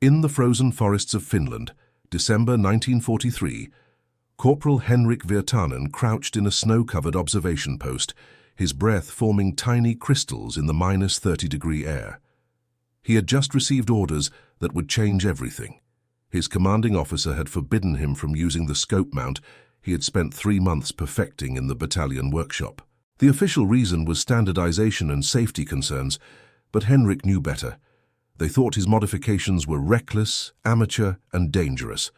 In the frozen forests of Finland, December 1943, Corporal Henrik Virtanen crouched in a snow-covered observation post, his breath forming tiny crystals in the -30-degree air. He had just received orders that would change everything. His commanding officer had forbidden him from using the scope mount he had spent 3 months perfecting in the battalion workshop. The official reason was standardization and safety concerns, but Henrik knew better. They thought his modifications were reckless, amateur, and dangerous.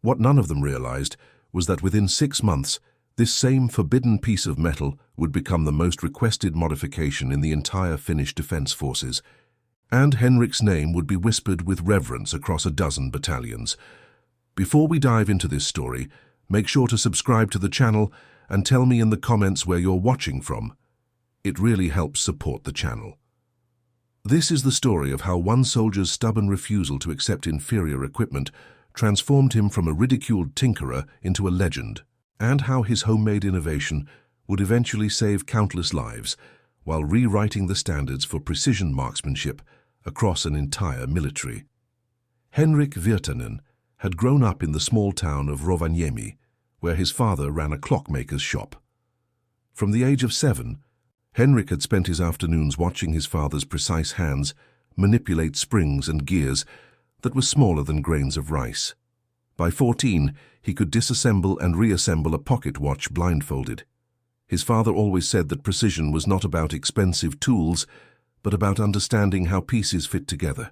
What none of them realized was that within 6 months, this same forbidden piece of metal would become the most requested modification in the entire Finnish Defence Forces, and Henrik's name would be whispered with reverence across a dozen battalions. Before we dive into this story, make sure to subscribe to the channel and tell me in the comments where you're watching from. It really helps support the channel. This is the story of how one soldier's stubborn refusal to accept inferior equipment transformed him from a ridiculed tinkerer into a legend, and how his homemade innovation would eventually save countless lives while rewriting the standards for precision marksmanship across an entire military. Henrik Virtanen had grown up in the small town of Rovaniemi, where his father ran a clockmaker's shop. From the age of 7, Henrik had spent his afternoons watching his father's precise hands manipulate springs and gears that were smaller than grains of rice. By 14, he could disassemble and reassemble a pocket watch blindfolded. His father always said that precision was not about expensive tools, but about understanding how pieces fit together,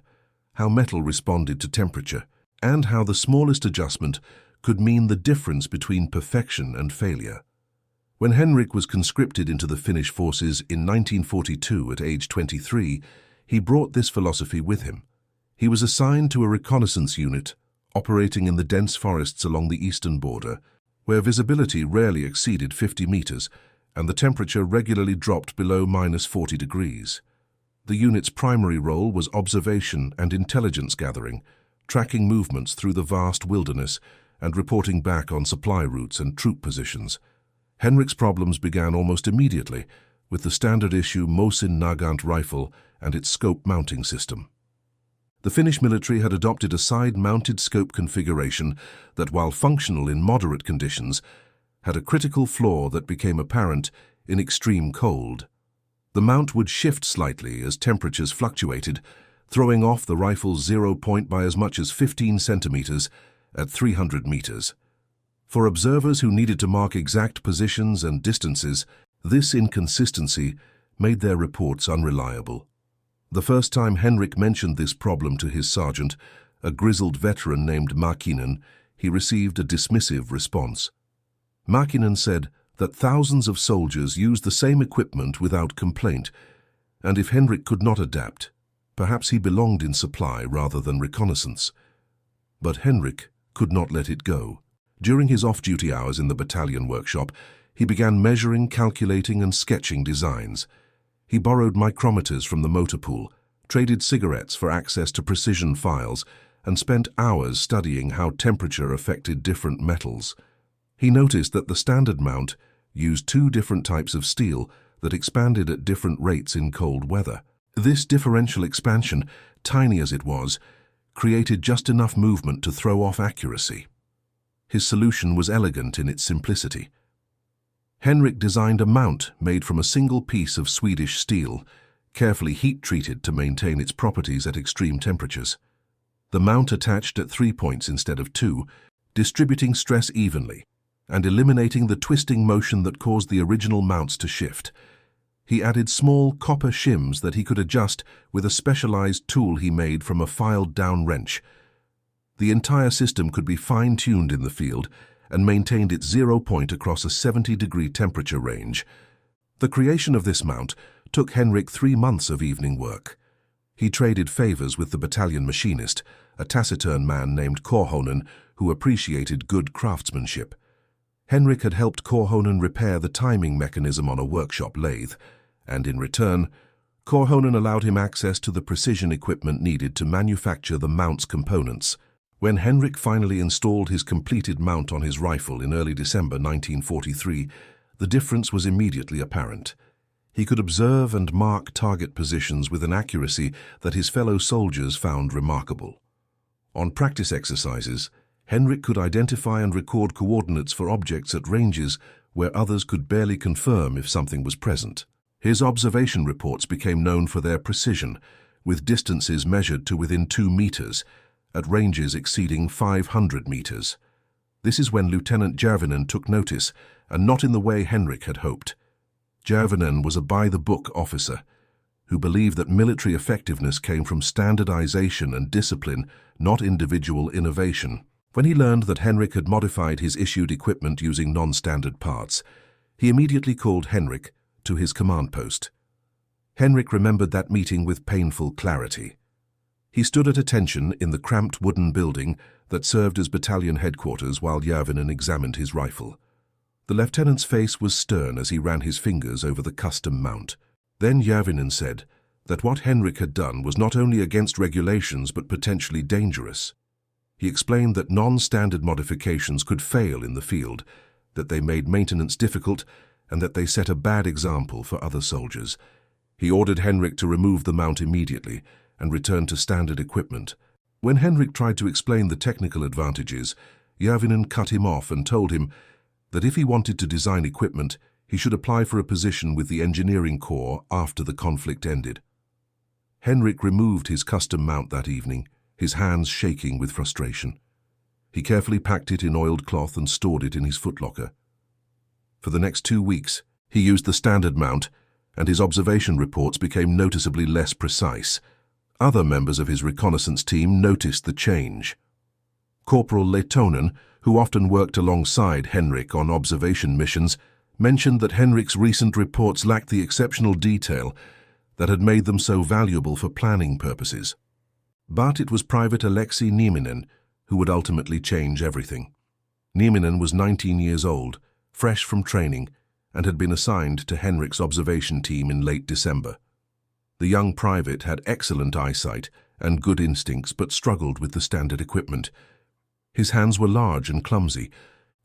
how metal responded to temperature, and how the smallest adjustment could mean the difference between perfection and failure. When Henrik was conscripted into the Finnish forces in 1942 at age 23, he brought this philosophy with him. He was assigned to a reconnaissance unit operating in the dense forests along the eastern border, where visibility rarely exceeded 50 meters and the temperature regularly dropped below -40 degrees. The unit's primary role was observation and intelligence gathering, tracking movements through the vast wilderness and reporting back on supply routes and troop positions. Henrik's problems began almost immediately with the standard-issue Mosin Nagant rifle and its scope mounting system. The Finnish military had adopted a side-mounted scope configuration that, while functional in moderate conditions, had a critical flaw that became apparent in extreme cold. The mount would shift slightly as temperatures fluctuated, throwing off the rifle's 0 point by as much as 15 centimeters at 300 meters. For observers who needed to mark exact positions and distances, this inconsistency made their reports unreliable. The first time Henrik mentioned this problem to his sergeant, a grizzled veteran named Mäkinen, he received a dismissive response. Mäkinen said that thousands of soldiers used the same equipment without complaint, and if Henrik could not adapt, perhaps he belonged in supply rather than reconnaissance. But Henrik could not let it go. During his off-duty hours in the battalion workshop, he began measuring, calculating, and sketching designs. He borrowed micrometers from the motor pool, traded cigarettes for access to precision files, and spent hours studying how temperature affected different metals. He noticed that the standard mount used 2 different types of steel that expanded at different rates in cold weather. This differential expansion, tiny as it was, created just enough movement to throw off accuracy. His solution was elegant in its simplicity. Henrik designed a mount made from a single piece of Swedish steel, carefully heat-treated to maintain its properties at extreme temperatures. The mount attached at 3 points instead of 2, distributing stress evenly, and eliminating the twisting motion that caused the original mounts to shift. He added small copper shims that he could adjust with a specialized tool he made from a filed-down wrench. The entire system could be fine-tuned in the field and maintained its 0 point across a 70-degree temperature range. The creation of this mount took Henrik 3 months of evening work. He traded favors with the battalion machinist, a taciturn man named Korhonen who appreciated good craftsmanship. Henrik had helped Korhonen repair the timing mechanism on a workshop lathe, and in return, Korhonen allowed him access to the precision equipment needed to manufacture the mount's components. When Henrik finally installed his completed mount on his rifle in early December 1943, the difference was immediately apparent. He could observe and mark target positions with an accuracy that his fellow soldiers found remarkable. On practice exercises, Henrik could identify and record coordinates for objects at ranges where others could barely confirm if something was present. His observation reports became known for their precision, with distances measured to within 2 meters, at ranges exceeding 500 meters. This is when Lieutenant Järvinen took notice, and not in the way Henrik had hoped. Järvinen was a by-the-book officer who believed that military effectiveness came from standardization and discipline, not individual innovation. When he learned that Henrik had modified his issued equipment using non-standard parts, he immediately called Henrik to his command post. Henrik remembered that meeting with painful clarity. He stood at attention in the cramped wooden building that served as battalion headquarters while Järvinen examined his rifle. The lieutenant's face was stern as he ran his fingers over the custom mount. Then Järvinen said that what Henrik had done was not only against regulations but potentially dangerous. He explained that non-standard modifications could fail in the field, that they made maintenance difficult, and that they set a bad example for other soldiers. He ordered Henrik to remove the mount immediately and return to standard equipment. When Henrik tried to explain the technical advantages, Järvinen cut him off and told him that if he wanted to design equipment, he should apply for a position with the engineering corps after the conflict ended. Henrik removed his custom mount that evening, his hands shaking with frustration. He carefully packed it in oiled cloth and stored it in his footlocker. For the next 2 weeks, he used the standard mount, and his observation reports became noticeably less precise. Other members of his reconnaissance team noticed the change. Corporal Leitonen, who often worked alongside Henrik on observation missions, mentioned that Henrik's recent reports lacked the exceptional detail that had made them so valuable for planning purposes. But it was Private Alexei Nieminen who would ultimately change everything. Nieminen was 19 years old, fresh from training, and had been assigned to Henrik's observation team in late December. The young private had excellent eyesight and good instincts but struggled with the standard equipment. His hands were large and clumsy,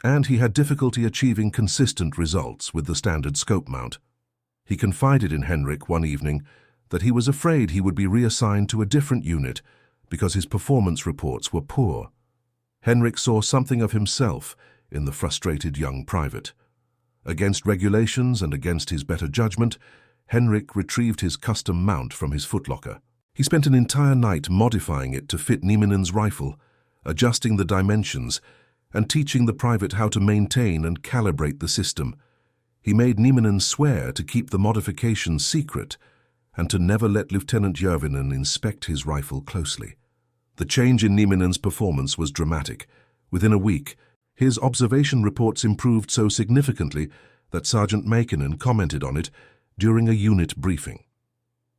and he had difficulty achieving consistent results with the standard scope mount. He confided in Henrik one evening that he was afraid he would be reassigned to a different unit because his performance reports were poor. Henrik saw something of himself in the frustrated young private. Against regulations and against his better judgment, Henrik retrieved his custom mount from his footlocker. He spent an entire night modifying it to fit Nieminen's rifle, adjusting the dimensions, and teaching the private how to maintain and calibrate the system. He made Nieminen swear to keep the modifications secret and to never let Lieutenant Järvinen inspect his rifle closely. The change in Nieminen's performance was dramatic. Within a week, his observation reports improved so significantly that Sergeant Mäkinen commented on it during a unit briefing.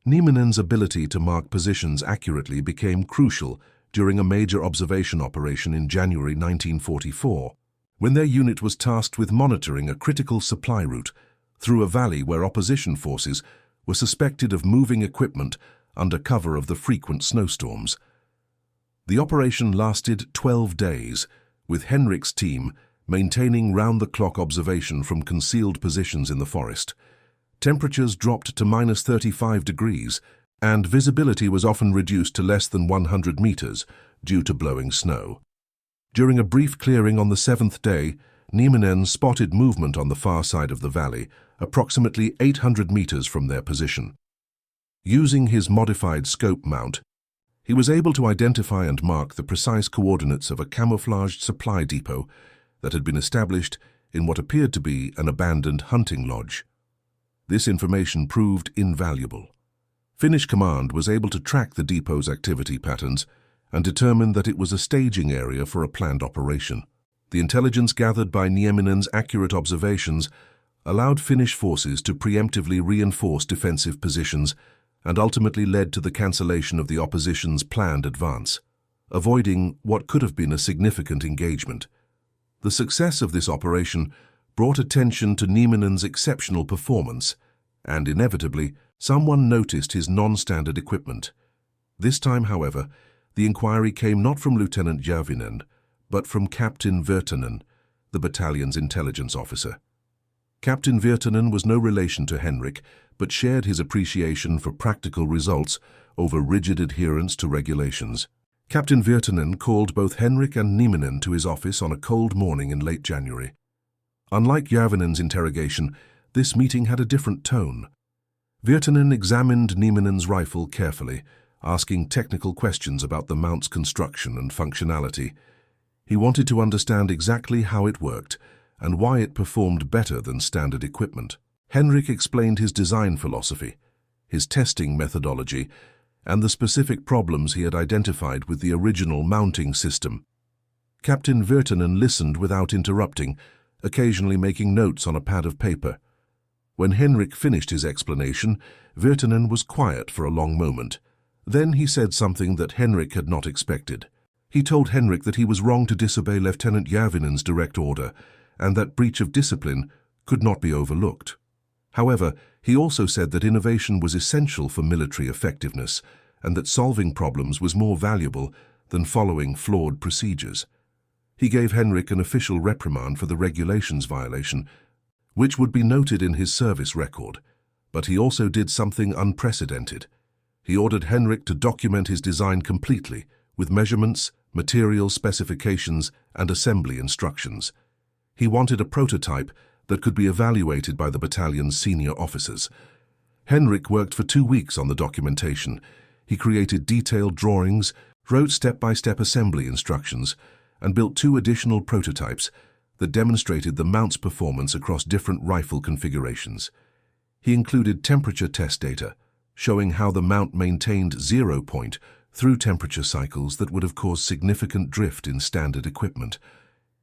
Nieminen's ability to mark positions accurately became crucial during a major observation operation in January 1944, when their unit was tasked with monitoring a critical supply route through a valley where opposition forces were suspected of moving equipment under cover of the frequent snowstorms. The operation lasted 12 days, with Henrik's team maintaining round-the-clock observation from concealed positions in the forest. Temperatures dropped to -35 degrees, and visibility was often reduced to less than 100 meters due to blowing snow. During a brief clearing on the 7th day, Nieminen spotted movement on the far side of the valley, approximately 800 meters from their position. Using his modified scope mount, he was able to identify and mark the precise coordinates of a camouflaged supply depot that had been established in what appeared to be an abandoned hunting lodge. This information proved invaluable. Finnish command was able to track the depot's activity patterns and determined that it was a staging area for a planned operation. The intelligence gathered by Nieminen's accurate observations allowed Finnish forces to preemptively reinforce defensive positions and ultimately led to the cancellation of the opposition's planned advance, avoiding what could have been a significant engagement. The success of this operation brought attention to Nieminen's exceptional performance, and inevitably, someone noticed his non-standard equipment. This time, however, the inquiry came not from Lieutenant Järvinen, but from Captain Virtanen, the battalion's intelligence officer. Captain Virtanen was no relation to Henrik, but shared his appreciation for practical results over rigid adherence to regulations. Captain Virtanen called both Henrik and Nieminen to his office on a cold morning in late January. Unlike Järvinen's interrogation, this meeting had a different tone. Virtanen examined Nieminen's rifle carefully, asking technical questions about the mount's construction and functionality. He wanted to understand exactly how it worked and why it performed better than standard equipment. Henrik explained his design philosophy, his testing methodology, and the specific problems he had identified with the original mounting system. Captain Virtanen listened without interrupting, occasionally making notes on a pad of paper. When Henrik finished his explanation, Virtanen was quiet for a long moment. Then he said something that Henrik had not expected. He told Henrik that he was wrong to disobey Lieutenant Järvinen's direct order, and that breach of discipline could not be overlooked. However, he also said that innovation was essential for military effectiveness, and that solving problems was more valuable than following flawed procedures. He gave Henrik an official reprimand for the regulations violation, which would be noted in his service record, but he also did something unprecedented. He ordered Henrik to document his design completely, with measurements, material specifications, and assembly instructions. He wanted a prototype that could be evaluated by the battalion's senior officers. Henrik worked for 2 weeks on the documentation. He created detailed drawings, wrote step-by-step assembly instructions, and built 2 additional prototypes that demonstrated the mount's performance across different rifle configurations. He included temperature test data, showing how the mount maintained 0 point through temperature cycles that would have caused significant drift in standard equipment.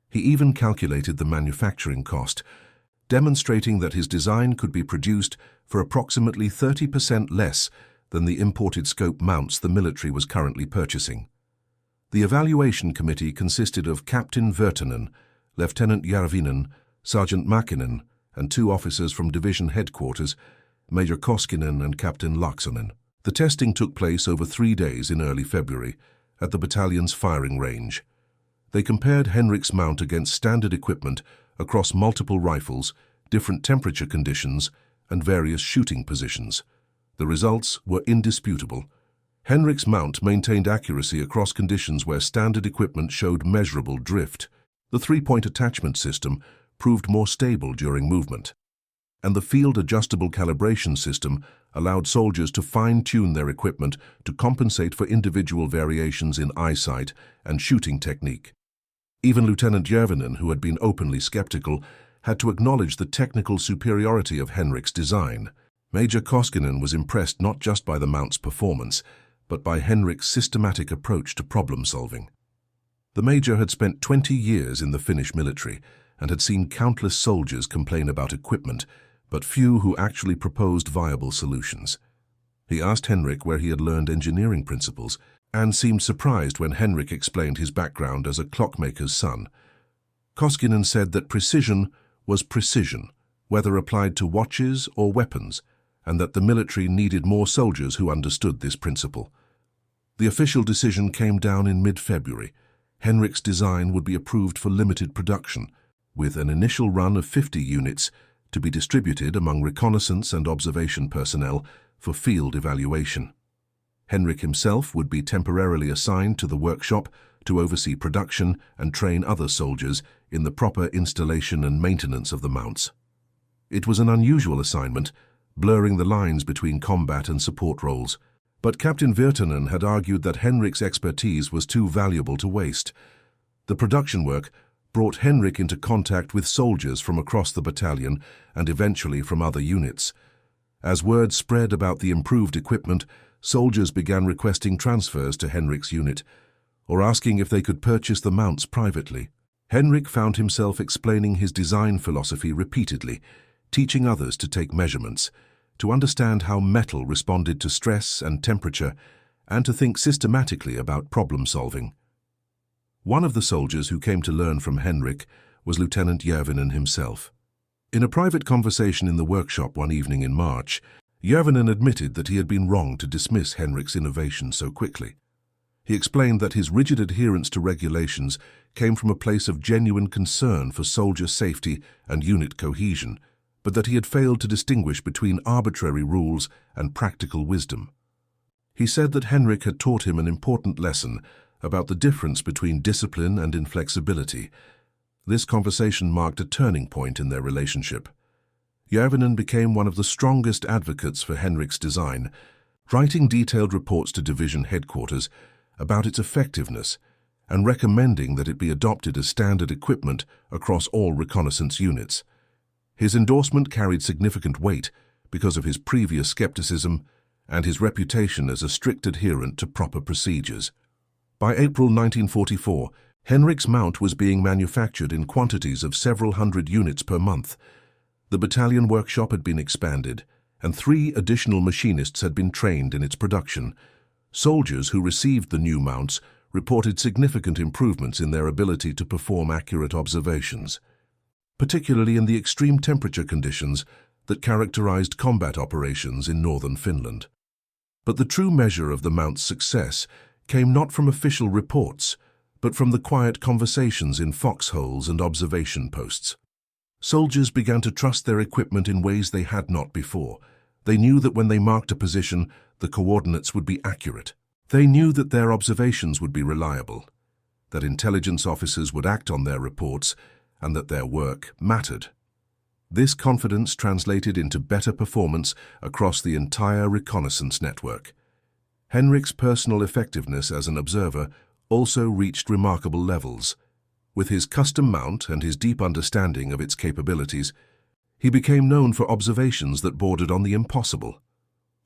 He even calculated the manufacturing cost, demonstrating that his design could be produced for approximately 30% less than the imported scope mounts the military was currently purchasing. The evaluation committee consisted of Captain Virtanen, Lieutenant Järvinen, Sergeant Mäkinen, and 2 officers from division headquarters, Major Koskinen and Captain Laaksonen. The testing took place over 3 days in early February at the battalion's firing range. They compared Henrik's mount against standard equipment across multiple rifles, different temperature conditions, and various shooting positions. The results were indisputable. Henrik's mount maintained accuracy across conditions where standard equipment showed measurable drift. The 3-point attachment system proved more stable during movement, and the field-adjustable calibration system allowed soldiers to fine-tune their equipment to compensate for individual variations in eyesight and shooting technique. Even Lieutenant Järvinen, who had been openly skeptical, had to acknowledge the technical superiority of Henrik's design. Major Koskinen was impressed not just by the mount's performance, but by Henrik's systematic approach to problem-solving. The Major had spent 20 years in the Finnish military and had seen countless soldiers complain about equipment, but few who actually proposed viable solutions. He asked Henrik where he had learned engineering principles and seemed surprised when Henrik explained his background as a clockmaker's son. Koskinen said that precision was precision, whether applied to watches or weapons, and that the military needed more soldiers who understood this principle. The official decision came down in mid-February. Henrik's design would be approved for limited production, with an initial run of 50 units to be distributed among reconnaissance and observation personnel for field evaluation. Henrik himself would be temporarily assigned to the workshop to oversee production and train other soldiers in the proper installation and maintenance of the mounts. It was an unusual assignment, blurring the lines between combat and support roles, but Captain Virtanen had argued that Henrik's expertise was too valuable to waste. The production work brought Henrik into contact with soldiers from across the battalion and eventually from other units. As word spread about the improved equipment, soldiers began requesting transfers to Henrik's unit, or asking if they could purchase the mounts privately. Henrik found himself explaining his design philosophy repeatedly, teaching others to take measurements, to understand how metal responded to stress and temperature, and to think systematically about problem-solving. One of the soldiers who came to learn from Henrik was Lieutenant Järvinen himself. In a private conversation in the workshop one evening in March, Järvinen admitted that he had been wrong to dismiss Henrik's innovation so quickly. He explained that his rigid adherence to regulations came from a place of genuine concern for soldier safety and unit cohesion, but that he had failed to distinguish between arbitrary rules and practical wisdom. He said that Henrik had taught him an important lesson, about the difference between discipline and inflexibility. This conversation marked a turning point in their relationship. Järvinen became one of the strongest advocates for Henrik's design, writing detailed reports to division headquarters about its effectiveness and recommending that it be adopted as standard equipment across all reconnaissance units. His endorsement carried significant weight because of his previous skepticism and his reputation as a strict adherent to proper procedures. By April 1944, Henrik's mount was being manufactured in quantities of several hundred units per month. The battalion workshop had been expanded, and 3 additional machinists had been trained in its production. Soldiers who received the new mounts reported significant improvements in their ability to perform accurate observations, particularly in the extreme temperature conditions that characterized combat operations in northern Finland. But the true measure of the mount's success came not from official reports, but from the quiet conversations in foxholes and observation posts. Soldiers began to trust their equipment in ways they had not before. They knew that when they marked a position, the coordinates would be accurate. They knew that their observations would be reliable, that intelligence officers would act on their reports, and that their work mattered. This confidence translated into better performance across the entire reconnaissance network. Henrik's personal effectiveness as an observer also reached remarkable levels. With his custom mount and his deep understanding of its capabilities, he became known for observations that bordered on the impossible.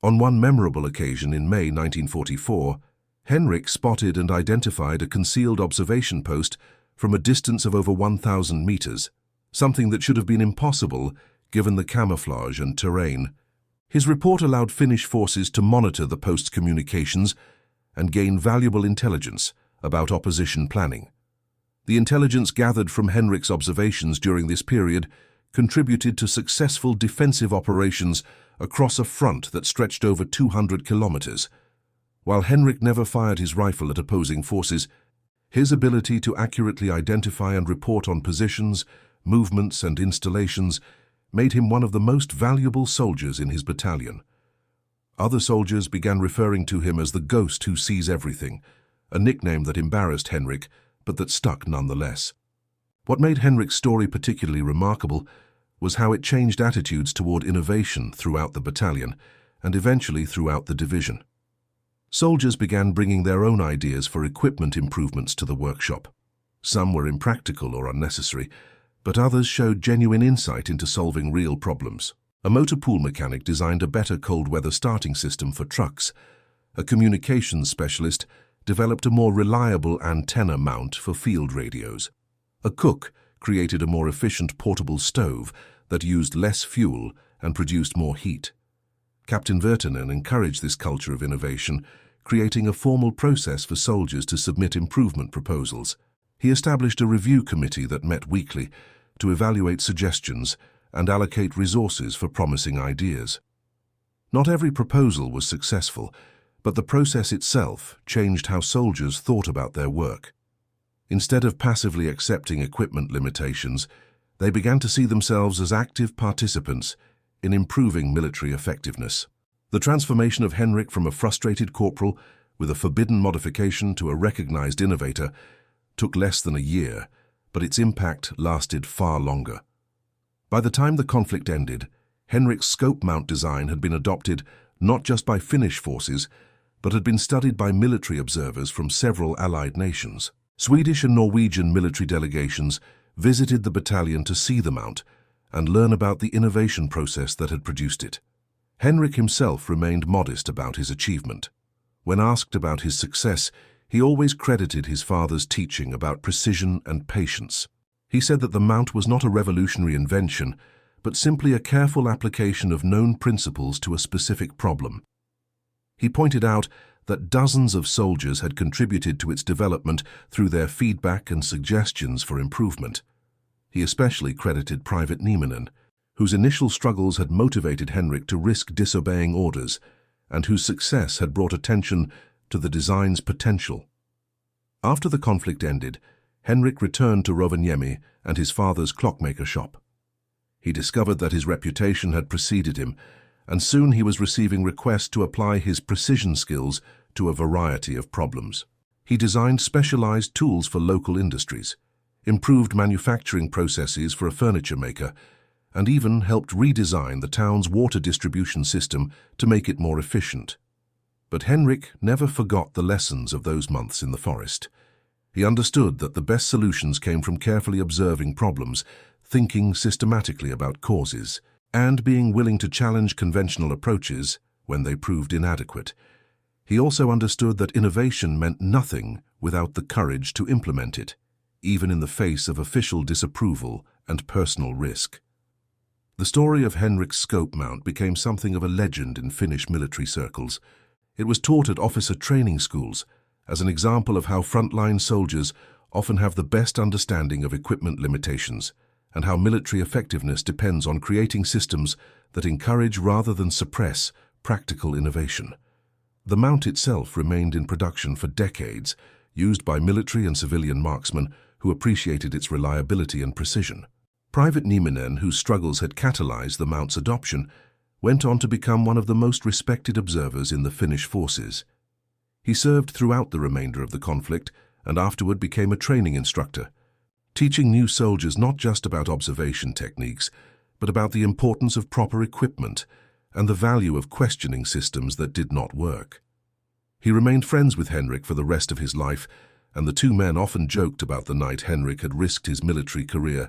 On one memorable occasion in May 1944, Henrik spotted and identified a concealed observation post from a distance of over 1,000 meters, something that should have been impossible given the camouflage and terrain. His report allowed Finnish forces to monitor the post's communications and gain valuable intelligence about opposition planning. The intelligence gathered from Henrik's observations during this period contributed to successful defensive operations across a front that stretched over 200 kilometers. While Henrik never fired his rifle at opposing forces, his ability to accurately identify and report on positions, movements, and installations made him one of the most valuable soldiers in his battalion. Other soldiers began referring to him as the ghost who sees everything, a nickname that embarrassed Henrik, but that stuck nonetheless. What made Henrik's story particularly remarkable was how it changed attitudes toward innovation throughout the battalion and eventually throughout the division. Soldiers began bringing their own ideas for equipment improvements to the workshop. Some were impractical or unnecessary, but others showed genuine insight into solving real problems. A motor pool mechanic designed a better cold weather starting system for trucks. A communications specialist developed a more reliable antenna mount for field radios. A cook created a more efficient portable stove that used less fuel and produced more heat. Captain Virtanen encouraged this culture of innovation, creating a formal process for soldiers to submit improvement proposals. He established a review committee that met weekly to evaluate suggestions and allocate resources for promising ideas. Not every proposal was successful, but the process itself changed how soldiers thought about their work. Instead of passively accepting equipment limitations, they began to see themselves as active participants in improving military effectiveness. The transformation of Henrik from a frustrated corporal with a forbidden modification to a recognized innovator took less than a year, but its impact lasted far longer. By the time the conflict ended, Henrik's scope mount design had been adopted not just by Finnish forces, but had been studied by military observers from several allied nations. Swedish and Norwegian military delegations visited the battalion to see the mount and learn about the innovation process that had produced it. Henrik himself remained modest about his achievement. When asked about his success, he always credited his father's teaching about precision and patience. He said that the mount was not a revolutionary invention, but simply a careful application of known principles to a specific problem. He pointed out that dozens of soldiers had contributed to its development through their feedback and suggestions for improvement. He especially credited Private Nieminen, whose initial struggles had motivated Henrik to risk disobeying orders, and whose success had brought attention to the design's potential. After the conflict ended, Henrik returned to Rovaniemi and his father's clockmaker shop. He discovered that his reputation had preceded him, and soon he was receiving requests to apply his precision skills to a variety of problems. He designed specialized tools for local industries, improved manufacturing processes for a furniture maker, and even helped redesign the town's water distribution system to make it more efficient. But Henrik never forgot the lessons of those months in the forest. He understood that the best solutions came from carefully observing problems, thinking systematically about causes, and being willing to challenge conventional approaches when they proved inadequate. He also understood that innovation meant nothing without the courage to implement it, even in the face of official disapproval and personal risk. The story of Henrik's scope mount became something of a legend in Finnish military circles. It was taught at officer training schools as an example of how frontline soldiers often have the best understanding of equipment limitations and how military effectiveness depends on creating systems that encourage rather than suppress practical innovation. The mount itself remained in production for decades, used by military and civilian marksmen who appreciated its reliability and precision. Private Nieminen, whose struggles had catalyzed the mount's adoption, went on to become one of the most respected observers in the Finnish forces. He served throughout the remainder of the conflict and afterward became a training instructor, teaching new soldiers not just about observation techniques, but about the importance of proper equipment and the value of questioning systems that did not work. He remained friends with Henrik for the rest of his life, and the two men often joked about the night Henrik had risked his military career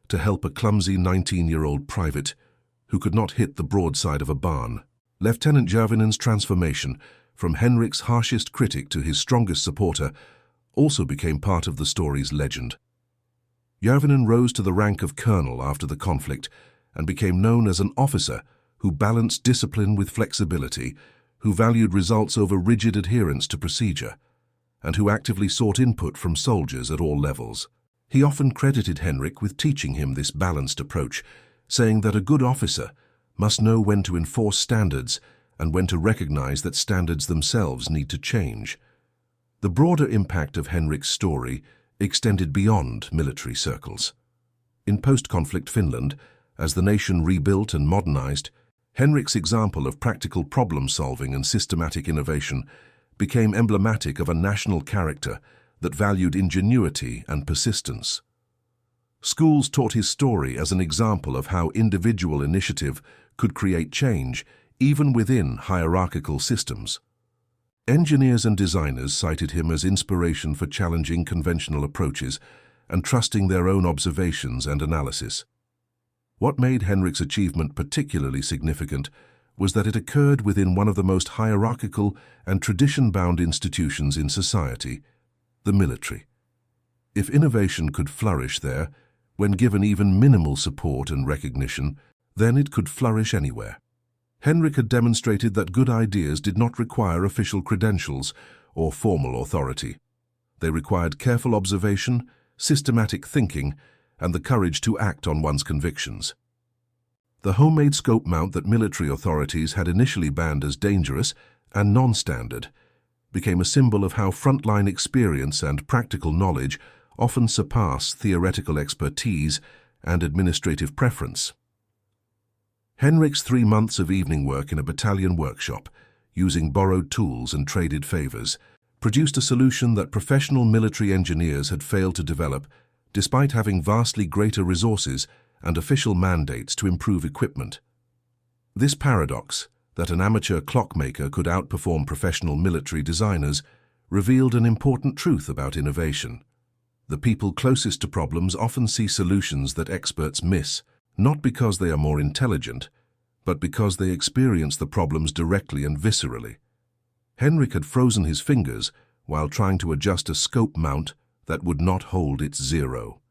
to help a clumsy 19-year-old private who could not hit the broadside of a barn. Lieutenant Järvinen's transformation from Henrik's harshest critic to his strongest supporter also became part of the story's legend. Järvinen rose to the rank of colonel after the conflict and became known as an officer who balanced discipline with flexibility, who valued results over rigid adherence to procedure, and who actively sought input from soldiers at all levels. He often credited Henrik with teaching him this balanced approach, saying that a good officer must know when to enforce standards and when to recognize that standards themselves need to change. The broader impact of Henrik's story extended beyond military circles. In post-conflict Finland, as the nation rebuilt and modernized, Henrik's example of practical problem-solving and systematic innovation became emblematic of a national character that valued ingenuity and persistence. Schools taught his story as an example of how individual initiative could create change, even within hierarchical systems. Engineers and designers cited him as inspiration for challenging conventional approaches and trusting their own observations and analysis. What made Henrik's achievement particularly significant was that it occurred within one of the most hierarchical and tradition-bound institutions in society, the military. If innovation could flourish there, when given even minimal support and recognition, then it could flourish anywhere. Henrik had demonstrated that good ideas did not require official credentials or formal authority. They required careful observation, systematic thinking, and the courage to act on one's convictions. The homemade scope mount that military authorities had initially banned as dangerous and non-standard became a symbol of how frontline experience and practical knowledge often surpass theoretical expertise and administrative preference. Henrik's 3 months of evening work in a battalion workshop, using borrowed tools and traded favors, produced a solution that professional military engineers had failed to develop, despite having vastly greater resources and official mandates to improve equipment. This paradox, that an amateur clockmaker could outperform professional military designers, revealed an important truth about innovation. The people closest to problems often see solutions that experts miss, not because they are more intelligent, but because they experience the problems directly and viscerally. Henrik had frozen his fingers while trying to adjust a scope mount that would not hold its zero.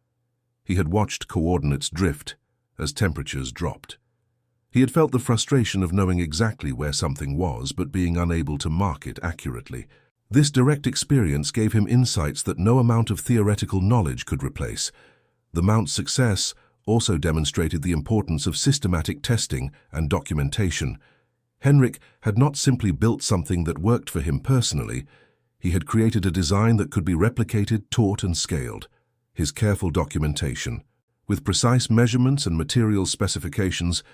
He had watched coordinates drift as temperatures dropped. He had felt the frustration of knowing exactly where something was but being unable to mark it accurately. This direct experience gave him insights that no amount of theoretical knowledge could replace. The mount's success also demonstrated the importance of systematic testing and documentation. Henrik had not simply built something that worked for him personally, he had created a design that could be replicated, taught, and scaled. His careful documentation, with precise measurements and material specifications,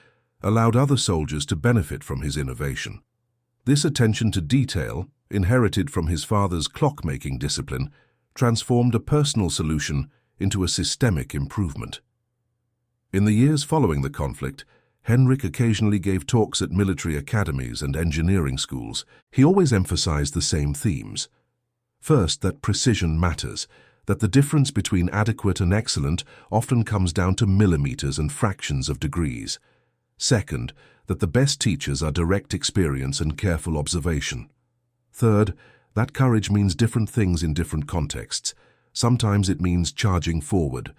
allowed other soldiers to benefit from his innovation. This attention to detail inherited from his father's clockmaking discipline, transformed a personal solution into a systemic improvement. In the years following the conflict, Henrik occasionally gave talks at military academies and engineering schools. He always emphasized the same themes. First, that precision matters, that the difference between adequate and excellent often comes down to millimeters and fractions of degrees. Second, that the best teachers are direct experience and careful observation. Third, that courage means different things in different contexts. Sometimes it means charging forward,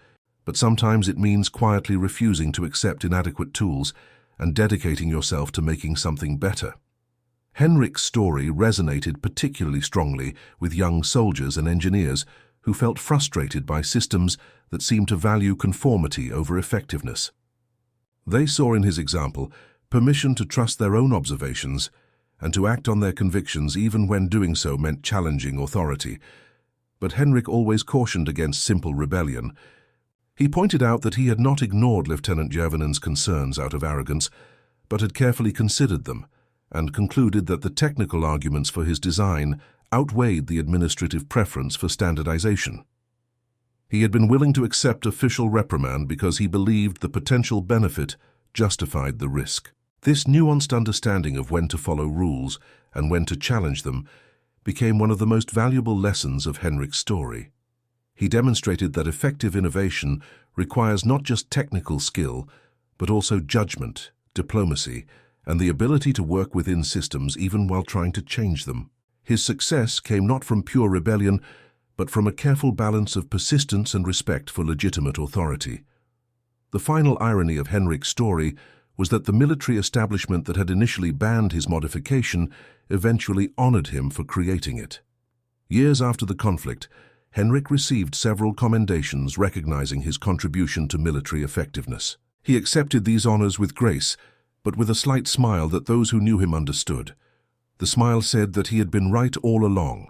but sometimes it means quietly refusing to accept inadequate tools and dedicating yourself to making something better. Henrik's story resonated particularly strongly with young soldiers and engineers who felt frustrated by systems that seemed to value conformity over effectiveness. They saw in his example permission to trust their own observations and to act on their convictions even when doing so meant challenging authority. But Henrik always cautioned against simple rebellion. He pointed out that he had not ignored Lieutenant Järvenen's concerns out of arrogance, but had carefully considered them, and concluded that the technical arguments for his design outweighed the administrative preference for standardization. He had been willing to accept official reprimand because he believed the potential benefit justified the risk. This nuanced understanding of when to follow rules and when to challenge them became one of the most valuable lessons of Henrik's story. He demonstrated that effective innovation requires not just technical skill, but also judgment, diplomacy, and the ability to work within systems even while trying to change them. His success came not from pure rebellion, but from a careful balance of persistence and respect for legitimate authority. The final irony of Henrik's story was that the military establishment that had initially banned his modification eventually honored him for creating it. Years after the conflict, Henrik received several commendations recognizing his contribution to military effectiveness. He accepted these honors with grace, but with a slight smile that those who knew him understood. The smile said that he had been right all along,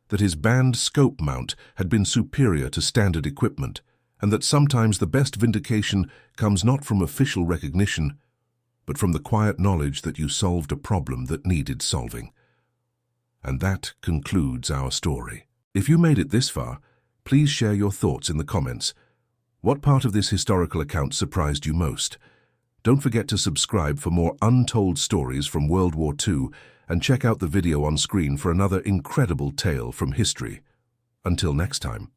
that his banned scope mount had been superior to standard equipment, and that sometimes the best vindication comes not from official recognition, but from the quiet knowledge that you solved a problem that needed solving. And that concludes our story. If you made it this far, please share your thoughts in the comments. What part of this historical account surprised you most? Don't forget to subscribe for more untold stories from World War II and check out the video on screen for another incredible tale from history. Until next time.